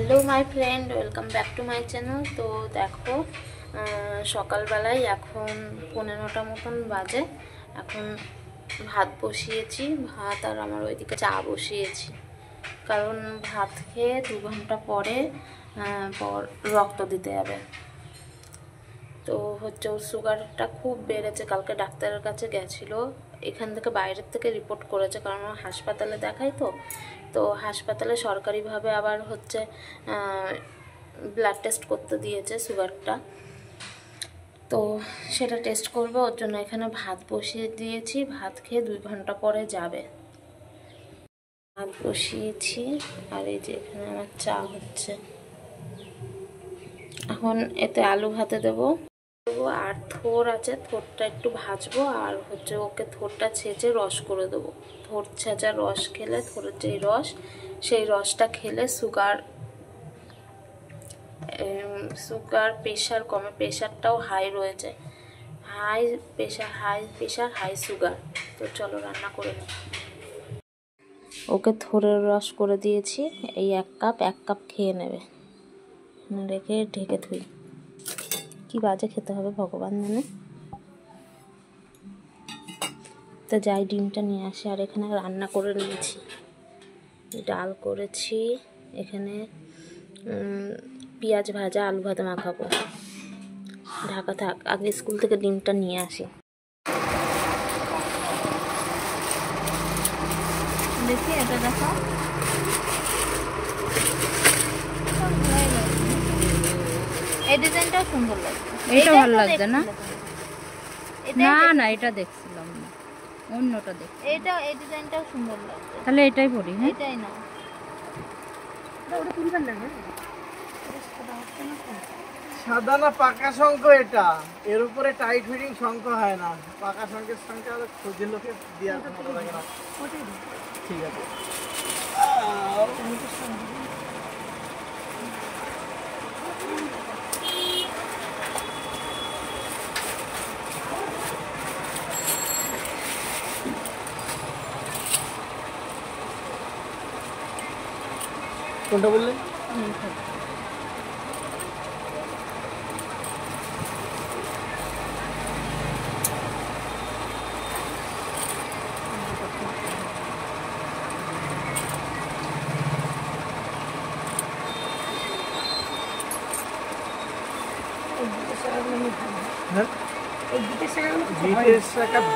Hello my friend, welcome back to my channel. তো দেখো, সকালবেলায় এখন 15টা মতন বাজে। এখন ভাত বসিয়েছি, ভাত আর আমার ওইদিকে চা বসিয়েছি, কারণ ভাত খেয়ে 2 ঘন্টা পরে রক্ত দিতে হবে। তো হচ্ছে ওর সুগারটা খুব বেড়েছে, কালকে ডাক্তারের কাছে গেছিলো, এখান থেকে বাইরের থেকে রিপোর্ট করেছে, কারণ হাসপাতালে দেখাই তো হাসপাতালে সরকারিভাবে আবার হচ্ছে ব্লাড টেস্ট করতে দিয়েছে সুগারটা। তো সেটা টেস্ট করবে, ওর জন্য এখানে ভাত বসিয়ে দিয়েছি, ভাত খেয়ে 2 ঘন্টা পরে যাবে। ভাত বসিয়েছি আর এই যে এখানে আমার চা হচ্ছে। এখন এতে আলু ভাতে দেবো, আর থোর আছে, থোরটা একটু ভাজবো, আর হচ্ছে ওকে থোরটা ছেঁচে রস করে দেবো। থোর ছেঁচা রস খেলে, থোরের যেই রস, সেই রসটা খেলে সুগার প্রেশার কমে। প্রেশারটাও হাই রয়েছে, হাই প্রেশার হাই সুগার। তো চলো রান্না করে নিই। ওকে থোরের রস করে দিয়েছি, এই 1 কাপ খেয়ে নেবে, রেখে ঢেকে থুই। কি বাজে খেতে হবে ভগবান জানে। তো যাই ডিমটা নিয়ে আসি, আর এখানে রান্না করে নিয়েছি, ডাল করেছি, এখানে পেঁয়াজ ভাজা আলু ভাতে মাখাবো। ঢাকা থাক, আগে স্কুল থেকে ডিমটা নিয়ে আসি। দেখি এটা দেখো, এই ডিজাইনটাও সুন্দর লাগছে। এটা ভালো লাগছে না? না না, এটা দেখছিলাম না, অন্যটা দেখ। এটা এই ডিজাইনটাও সুন্দর লাগছে, তাহলে এটাই পরি। হ্যাঁ, এটাই না, ওটা তুলবেন না। সাদা না পাকা শঙ্খ, এটা এর উপরে টাইট ফিটিং শঙ্খ হয় না, পাকা শঙ্খের সঙ্গে আর খুঁজে লোকে দেওয়ার মতো লাগে না। ঠিক আছে, কোনটা বললে?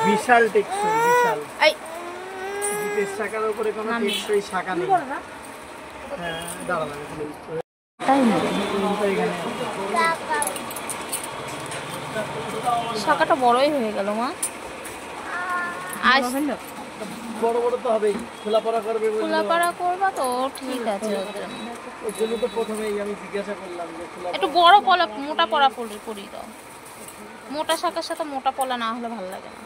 বিশাল টেকসই, বিশাল বিটের শাখার উপরে কোনো টেকসই শাখা নেই। হ্যাঁ, দাঁড়া লাগে শাখাটা বড়ই হয়ে গেল মা। আজ বড় বড় তো হবেই, খোলাপড়া করবে, খোলাপাড়া করবা তো ঠিক আছে। ওর জন্য তো প্রথমেই আমি জিজ্ঞাসা করলাম যে একটু বড় পলা, মোটা পলা পরি দাও। মোটা শাখার সাথে মোটা পলা না হলে ভালো লাগে না।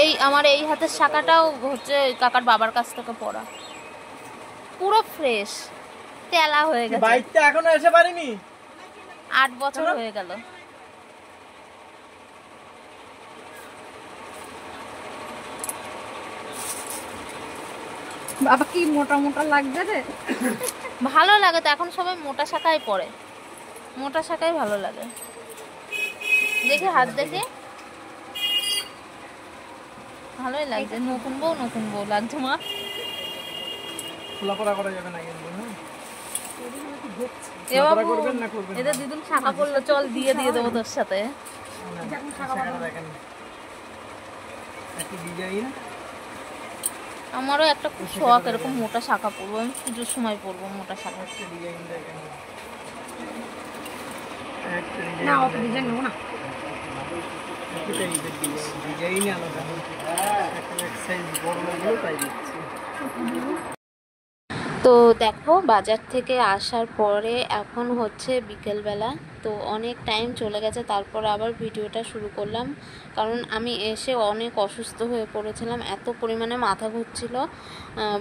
এই আমার এই হাতের শাখাটাও হচ্ছে কাকার বাবার কাছ থেকে পড়া, পুরো ফ্রেশ, তেলা হয়ে গেছে। বাইকটা এখনো এসে পারিনি, 8 বছর হয়ে গেল। বাবা কি মোটা মোটা লাগছে রে। ভালো লাগে তো, এখন সবাই মোটা শাখায় পড়ে, মোটা শাখায় ভালো লাগে। দেখি হাত দেখে ভালোই লাগছে, নতুন বউ লাগছে মা। খোলাপড়া করা যাবে না কিন্তু। এটা দিদুন শাখা পড়লো, চল দিয়ে দেবো তোর সাথে। আমারও একটা খুব শখ এরকম মোটা শাখা পরবো, আমি পুজোর সময় পরবো মোটা শাখা। তো তো দেখো বাজার থেকে আসার পরে এখন হচ্ছে বিকেলবেলা, তো অনেক টাইম চলে গেছে, তারপর আবার ভিডিওটা শুরু করলাম। কারণ আমি এসে অনেক অসুস্থ হয়ে পড়েছিলাম, এত পরিমাণে মাথা ঘুরছিল।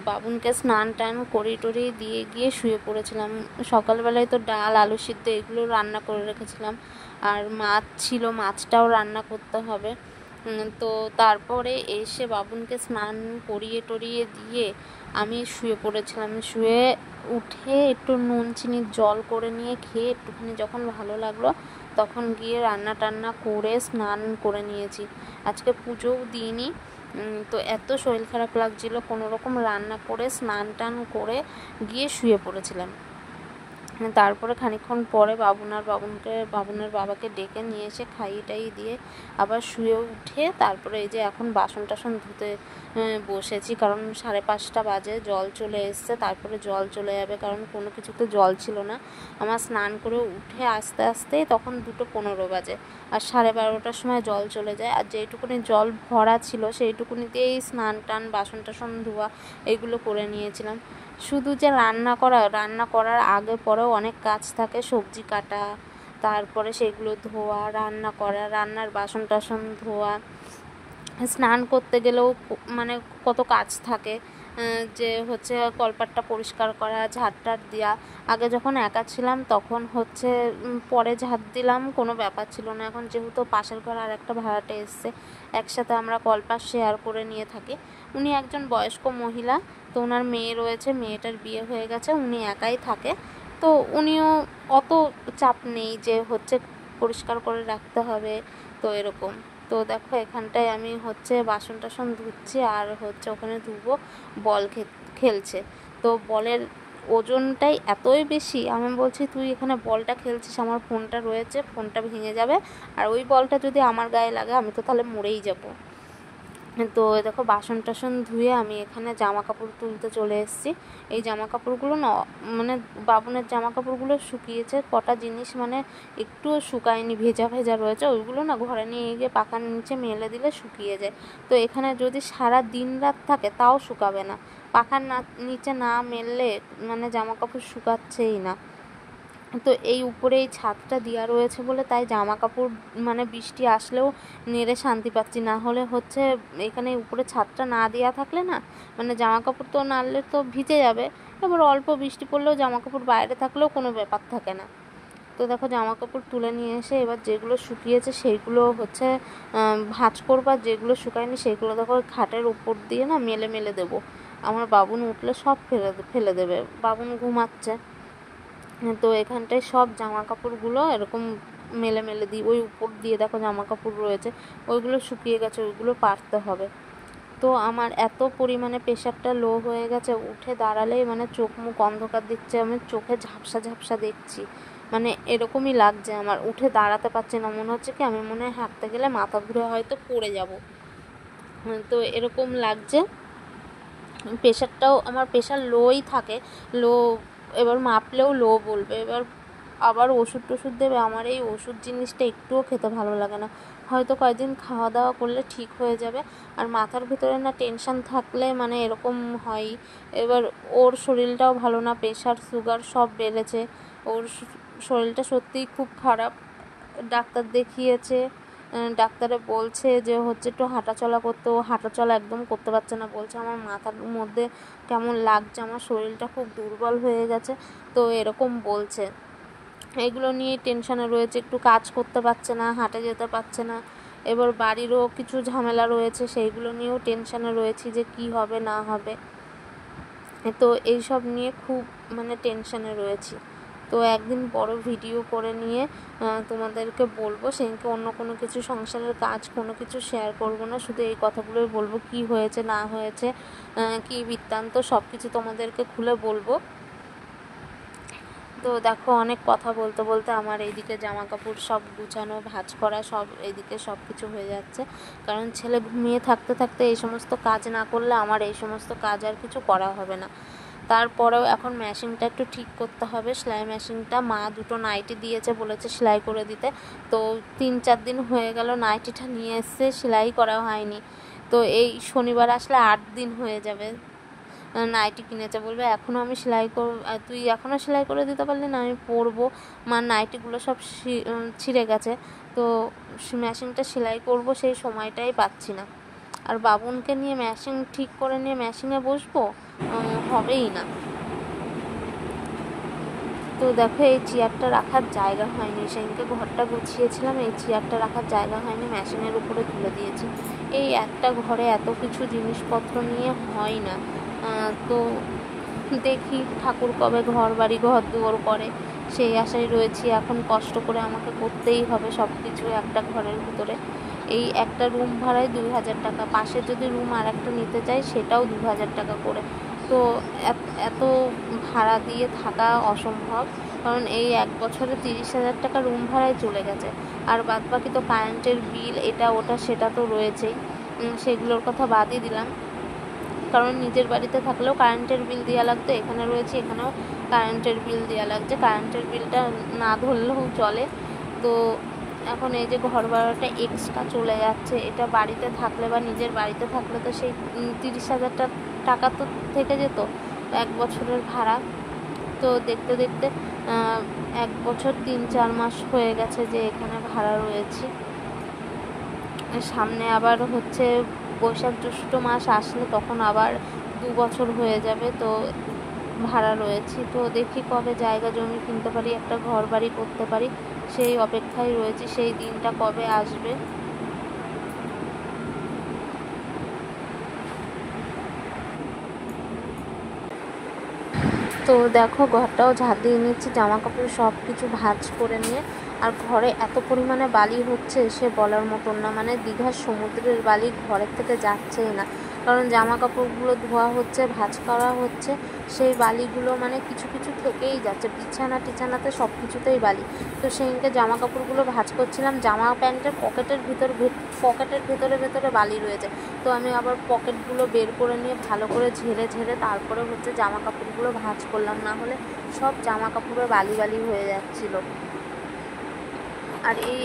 বাবুনকে স্নান টান করিয়ে টরিয়ে দিয়ে গিয়ে শুয়ে পড়েছিলাম। সকালবেলায় তো ডাল আলু সিদ্ধ এগুলো রান্না করে রেখেছিলাম, আর মাছ ছিল, মাছটাও রান্না করতে হবে। তো তারপরে এসে বাবুনকে স্নান করিয়ে টরিয়ে দিয়ে আমি শুয়ে পড়েছিলাম। শুয়ে উঠে একটু নুন চিনির জল করে নিয়ে খেয়ে একটুখানি যখন ভালো লাগলো তখন গিয়ে রান্না টান্না করে স্নান করে নিয়েছি। আজকে পুজোও দিইনি, তো এত শরীর খারাপ লাগছিল, কোনো রকম রান্না করে স্নান টান করে গিয়ে শুয়ে পড়েছিলাম। তারপরে খানিকক্ষণ পরে বাবুনের বাবাকে ডেকে নিয়ে এসে খাইয়ে টাইয়ে দিয়ে আবার শুয়ে উঠে তারপরে এই যে এখন বাসন টাসন ধুতে বসেছি। কারণ 5:30 বাজে, জল চলে এসছে, তারপরে জল চলে যাবে, কারণ কোনো কিছুতে জল ছিল না। আমার স্নান করে উঠে আস্তে আস্তে তখন 2:15 বাজে, আর 12:30টার সময় জল চলে যায়। আর যেইটুকুনি জল ভরা ছিল সেইটুকুনিতেই স্নান টান বাসন টাসন ধোয়া এগুলো করে নিয়েছিলাম। শুধু যে রান্না করার আগে পরেও অনেক কাজ থাকে, সবজি কাটা, তারপরে সেগুলো ধোয়া, রান্না করা, রান্নার বাসন টাসন ধোয়া, স্নান করতে গেলেও মানে কত কাজ থাকে, যে হচ্ছে কলপাটটা পরিষ্কার করা, ঝাড়টার দেওয়া। আগে যখন একা ছিলাম তখন হচ্ছে পরে ঝাড় দিলাম, কোনো ব্যাপার ছিল না। এখন যেহেতু পাশের ঘর আর একটা ভাড়াটে এসছে, একসাথে আমরা কলপাট শেয়ার করে নিয়ে থাকি। উনি একজন বয়স্ক মহিলা, তো ওনার মেয়ে রয়েছে, মেয়েটার বিয়ে হয়ে গেছে, উনি একাই থাকে। তো উনিও অত চাপ নেই যে হচ্ছে পরিষ্কার করে রাখতে হবে, তো এরকম। তো দেখো এখানটায় আমি হচ্ছে বাসন টাসন ধুচ্ছি, আর হচ্ছে ওখানে ধুবো, বল খেলছে। তো বলের ওজনটাই এতই বেশি, আমি বলছি তুই এখানে বলটা খেলছিস, আমার ফোনটা রয়েছে, ফোনটা ভেঙে যাবে, আর ওই বলটা যদি আমার গায়ে লাগে আমি তো তাহলে মরেই যাবো। তো দেখো বাসন টাসন ধুয়ে আমি এখানে জামা কাপড় তুলতে চলে এসেছি। এই জামা কাপড়গুলো না, মানে বাবুনের জামা কাপড়গুলো শুকিয়েছে, কটা জিনিস মানে একটুও শুকায়নি, ভেজা ভেজা রয়েছে, ওইগুলো না ঘরে নিয়ে গিয়ে পাখার নিচে মেলে দিলে শুকিয়ে যায়। তো এখানে যদি সারা দিন রাত থাকে তাও শুকাবে না, পাখার নিচে না মেললে মানে জামা কাপড় শুকাচ্ছেই না। তো এই উপরে এই ছাদটা দেওয়া রয়েছে বলে তাই জামা কাপড় মানে বৃষ্টি আসলেও নেড়ে শান্তি পাচ্ছি, না হলে হচ্ছে এখানে উপরে ছাদটা না দেওয়া থাকলে না মানে জামা কাপড় তো নাড়লে তো ভিজে যাবে, এবার অল্প বৃষ্টি পড়লেও জামা কাপড় বাইরে থাকলেও কোনো ব্যাপার থাকে না। তো দেখো জামা কাপড় তুলে নিয়ে এসে এবার যেগুলো শুকিয়েছে সেইগুলো হচ্ছে ভাঁজ করবো, আর যেগুলো শুকায়নি সেইগুলো দেখো খাটের উপর দিয়ে না মেলে মেলে দেবো। আমার বাবুন উঠলে সব ফেলে দেবে, বাবুন ঘুমাচ্ছে। তো এখানটায় সব জামা কাপড়গুলো এরকম মেলে মেলে দিই, ওই উপর দিয়ে দেখো জামা কাপড় রয়েছে, ওইগুলো শুকিয়ে গেছে, ওইগুলো পারতে হবে। তো আমার এত পরিমাণে প্রেশারটা লো হয়ে গেছে, উঠে দাঁড়ালেই মানে চোখ মুখ অন্ধকার দিচ্ছে, আমি চোখে ঝাপসা ঝাপসা দেখছি, মানে এরকমই লাগছে আমার, উঠে দাঁড়াতে পারছি না, মনে হচ্ছে কি আমি মনে হয় হাঁটতে গেলে মাথা ঘুরে হয়তো পড়ে যাব। তো এরকম লাগছে। প্রেশারটাও আমার প্রেশার লোই থাকে, লো এবার মাপলেও লো বলবে, এবার আবার ওষুধ টষুধ দেবে। আমার এই ওষুধ জিনিসটা একটুও খেতে ভালো লাগে না, হয়তো কয়েকদিন খাওয়া দাওয়া করলে ঠিক হয়ে যাবে। আর মাথার ভিতরে না টেনশন থাকলে মানে এরকম হয়। এবার ওর শরীরটাও ভালো না, প্রেশার সুগার সব বেড়েছে, ওর শরীরটা সত্যিই খুব খারাপ। ডাক্তার দেখিয়েছে, ডাক্তারে বলছে যে হচ্ছে একটু হাঁটাচলা করতে, ও হাঁটাচলা একদম করতে পারছে না, বলছে আমার মাথার মধ্যে কেমন লাগছে, আমার শরীরটা খুব দুর্বল হয়ে গেছে, তো এরকম বলছে। এগুলো নিয়ে টেনশনে রয়েছে, একটু কাজ করতে পারছে না, হাঁটে যেতে পারছে না, এবার বাড়িরও কিছু ঝামেলা রয়েছে, সেইগুলো নিয়েও টেনশনে রয়েছি যে কি হবে না হবে। তো এইসব নিয়ে খুব মানে টেনশনে রয়েছি। তো একদিন বড় ভিডিও করে নিয়ে তোমাদেরকে বলবো, সেদিনকে অন্য কোনো কিছু সংসারের কাজ কোনো কিছু শেয়ার করব না, শুধু এই কথাগুলোই বলবো, কি হয়েছে না হয়েছে, কি বৃত্তান্ত সব কিছু তোমাদেরকে খুলে বলবো। তো দেখো অনেক কথা বলতে বলতে আমার এইদিকে জামা কাপড় সব গুছানো ভাঁজ করা সব এইদিকে সব কিছু হয়ে যাচ্ছে, কারণ ছেলে ঘুমিয়ে থাকতে থাকতে এই সমস্ত কাজ না করলে আমার এই সমস্ত কাজ আর কিছু করা হবে না। তারপরেও এখন মেশিনটা একটু ঠিক করতে হবে, সেলাই মেশিনটা মা 2টো নাইটি দিয়েছে, বলেছে সেলাই করে দিতে, তো 3-4 দিন হয়ে গেল নাইটিটা নিয়ে এসছে, সেলাই করা হয়নি। তো এই শনিবার আসলে 8 দিন হয়ে যাবে, নাইটি কিনেছে, বলবে এখনও আমি সেলাই তুই এখনও সেলাই করে দিতে পারলি না, আমি পরবো, মার নাইটিগুলো সব ছিঁড়ে গেছে, তো মেশিনটা সেলাই করব সেই সময়টাই পাচ্ছি না। আর বাবুনকে নিয়ে মেশিন ঠিক করে নিয়ে মেশিনে বসবো, হবেই না। তো দেখো এই চেয়ারটা রাখার জায়গা হয়নি, সেদিনকে ঘরটা গুছিয়েছিলাম, এই চেয়ারটা রাখার জায়গা হয়নি, মেশিনের উপরে তুলে দিয়েছি। এই একটা ঘরে এত কিছু জিনিসপত্র নিয়ে হয় না। তো দেখি ঠাকুর কবে ঘর বাড়ি ঘর দুয়ার করে, সেই আশায় রয়েছি। এখন কষ্ট করে আমাকে করতেই হবে সব কিছু একটা ঘরের ভিতরে। এই একটা রুম ভাড়ায় 2000 টাকা, পাশে যদি রুম আর একটা নিতে চাই সেটাও 2000 টাকা করে। তো এত ভাড়া দিয়ে থাকা অসম্ভব, কারণ এই 1 বছরে 30,000 টাকা রুম ভাড়ায় চলে গেছে। আর বাদবাকি তো কারেন্টের বিল এটা ওটা সেটা তো রয়েছেই, সেগুলোর কথা বাদই দিলাম। কারণ নিজের বাড়িতে থাকলেও কারেন্টের বিল দেওয়া লাগতো, এখানে রয়েছে এখানেও কারেন্টের বিল দেওয়া লাগছে, কারেন্টের বিলটা না ধরলেও চলে। তো এখন এই যে ঘর ভাড়াটা এক্সট্রা চলে যাচ্ছে, এটা বাড়িতে থাকলে বা নিজের বাড়িতে থাকলে তো সেই 30,000 টাকা তো থেকে যেত 1 বছরের ভাড়া। তো দেখতে দেখতে 1 বছর 3-4 মাস হয়ে গেছে যে এখানে ভাড়া রয়েছি। সামনে আবার হচ্ছে বৈশাখ জ্যৈষ্ঠ মাস আসলে তখন আবার 2 বছর হয়ে যাবে, তো ভাড়া রয়েছি। তো দেখি কবে জায়গা জমি কিনতে পারি, একটা ঘর বাড়ি করতে পারি, সেই অপেক্ষায় রয়েছি, সেই দিনটা কবে আসবে। তো দেখো ঘরটাও ঝাঁট দিয়ে নিচ্ছি, জামা কাপড় সব কিছু ভাঁজ করে নিয়ে। আর ঘরে এত পরিমাণে বালি হচ্ছে সে বলার মতন না, মানে দীঘার সমুদ্রের বালি ঘরের থেকে যাচ্ছেই না, কারণ জামা কাপড়গুলো ধোয়া হচ্ছে, ভাঁজ করা হচ্ছে, সেই বালিগুলো মানে কিছু কিছু থেকেই যাচ্ছে, বিছানা টিছানাতে সব কিছুতেই বালি। তো সেইদিনকে জামা কাপড়গুলো ভাঁজ করছিলাম, জামা প্যান্টের পকেটের ভেতরে বালি রয়েছে। তো আমি আবার পকেটগুলো বের করে নিয়ে ভালো করে ঝেড়ে ঝেড়ে তারপরে হচ্ছে জামা কাপড়গুলো ভাঁজ করলাম, না হলে সব জামা কাপড়ে বালি বালি হয়ে যাচ্ছিলো। আর এই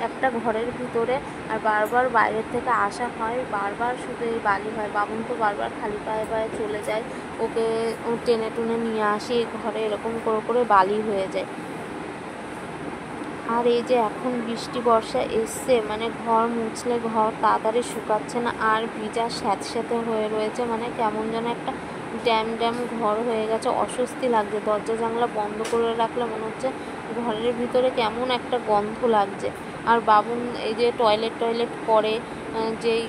একটা ঘরের ভিতরে আর বারবার বাইরের থেকে আসা হয়, বারবার শুধু এই বালি হয়। বাবুন তো বারবার খালি পায়ে পায়ে চলে যায়, ওকে টেনে টুনে নিয়ে আসি, ঘরে এরকম করে করে বালি হয়ে যায়। আর এই যে এখন বৃষ্টি বর্ষা এসছে, মানে ঘর মুছলে ঘর তাড়াতাড়ি শুকাচ্ছে না, আর ভিজা স্যাঁতস্যাঁতে হয়ে রয়েছে, মানে কেমন যেন একটা ড্যাম ঘর হয়ে গেছে, অস্বস্তি লাগছে। দরজা জানলা বন্ধ করে রাখলে মনে হচ্ছে ঘরের ভিতরে কেমন একটা গন্ধ লাগছে। আর বাবুন এই যে টয়লেট করে, যেই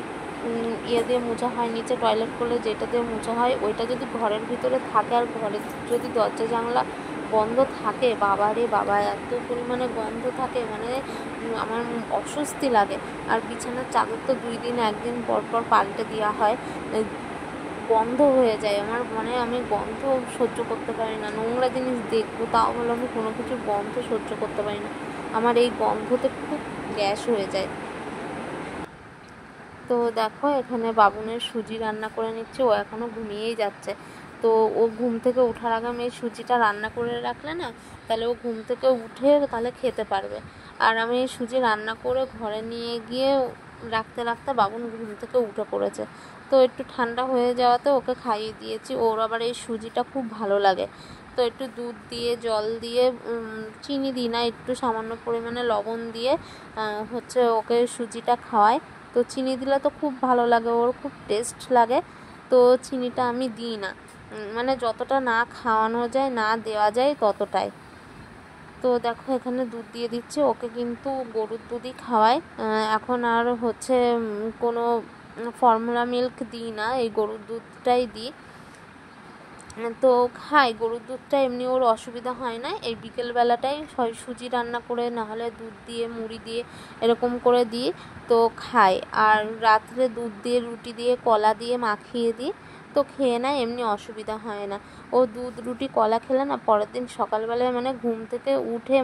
ইয়ে দিয়ে মোছা হয়, নিচে টয়লেট করলে যেটা দিয়ে মোছা হয় ওইটা যদি ঘরের ভিতরে থাকে, আর ঘরে যদি দরজা জানলা বন্ধ থাকে, বাবা রে বাবা এত পরিমাণে গন্ধ থাকে, মানে আমার অস্বস্তি লাগে। আর বিছানার চাদর তো 2 দিন 1 দিন পর পর পাল্টে দেওয়া হয়, গন্ধ হয়ে যায় আমার, মানে আমি গন্ধ সহ্য করতে পারি না। নোংরা জিনিস দেখবো তাও বলে আমি কোনো কিছুর গন্ধ সহ্য করতে পারি না, আমার এই গন্ধতে খুব গ্যাস হয়ে যায়। তো দেখো এখানে বাবুনের সুজি রান্না করে নিচ্ছে, ও এখনও ঘুমিয়েই যাচ্ছে। তো ও ঘুম থেকে ওঠার আগে আমি এই সুজিটা রান্না করে রাখলে না, তাহলে ও ঘুম থেকে উঠে তাহলে খেতে পারবে। আর আমি এই সুজি রান্না করে ঘরে নিয়ে গিয়ে রাখতে রাখতে বাবুন ঘুম থেকে উঠে পড়েছে। তো একটু ঠান্ডা হয়ে যাওয়াতে ওকে খাইয়ে দিয়েছি। ওর আবার এই সুজিটা খুব ভালো লাগে, তো একটু দুধ দিয়ে জল দিয়ে, চিনি দিই না, একটু সামান্য পরিমাণে লবণ দিয়ে হচ্ছে ওকে সুজিটা খাওয়াই। তো চিনি দিলে তো খুব ভালো লাগে, ওর খুব টেস্ট লাগে, তো চিনিটা আমি দিই না, মানে যতটা না খাওয়ানো যায় না দেওয়া যায় ততটাই। তো দেখো এখানে দুধ দিয়ে দিচ্ছে, ওকে কিন্তু গরুর দুধই খাওয়াই, এখন আর হচ্ছে কোনো ফর্মুলা মিল্ক দিই না, এই গরুর দুধটাই দিই। তো খাই গরুর দুধটা, এমনি ওর অসুবিধা হয় না। এই বিকেলবেলাটাই হয় সুজি রান্না করে, না হলে দুধ দিয়ে মুড়ি দিয়ে এরকম করে দিই, তো খাই। আর রাত্রে দুধ দিয়ে রুটি দিয়ে কলা দিয়ে মাখিয়ে দিই, তো খেয়ে নেয়, এমনি অসুবিধা হয় না। ও দুধ রুটি কলা খেলে না পরের দিন সকালবেলায় মানে ঘুম থেকে উঠে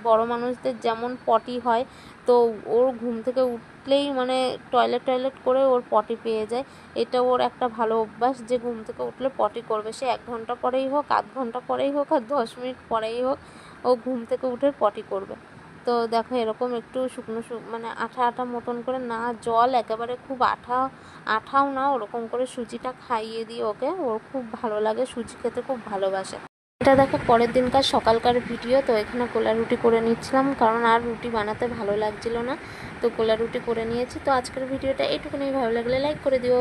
বড় মানুষদের যেমন পটি হয়, তো ওর ঘুম থেকে উঠলেই মানে টয়লেট করে ওর পটি পেয়ে যায়। এটা ওর একটা ভালো অভ্যাস যে ঘুম থেকে উঠলে পটি করবে, সে 1 ঘন্টা পরেই হোক, আধ ঘন্টা পরেই হোক, আর 10 মিনিট পরেই হোক, ও ঘুম থেকে উঠে পটি করবে। তো দেখো এরকম একটু শুকনো মানে আঠা আঠা মতন করে, না জল একেবারে খুব আঠাও না, ওরকম করে সুজিটা খাইয়ে দিই ওকে। ওর খুব ভালো লাগে, সুজি খেতে খুব ভালোবাসে। এটা দেখো পরের দিনকার সকালকার ভিডিও। তো এখানে গোলা রুটি করে নিচ্ছিলাম, কারণ আর রুটি বানাতে ভালো লাগছিল না, তো গোলা রুটি করে নিয়েছি। তো আজকের ভিডিওটা এইটুকুনি, ভালো লাগলে লাইক করে দিও।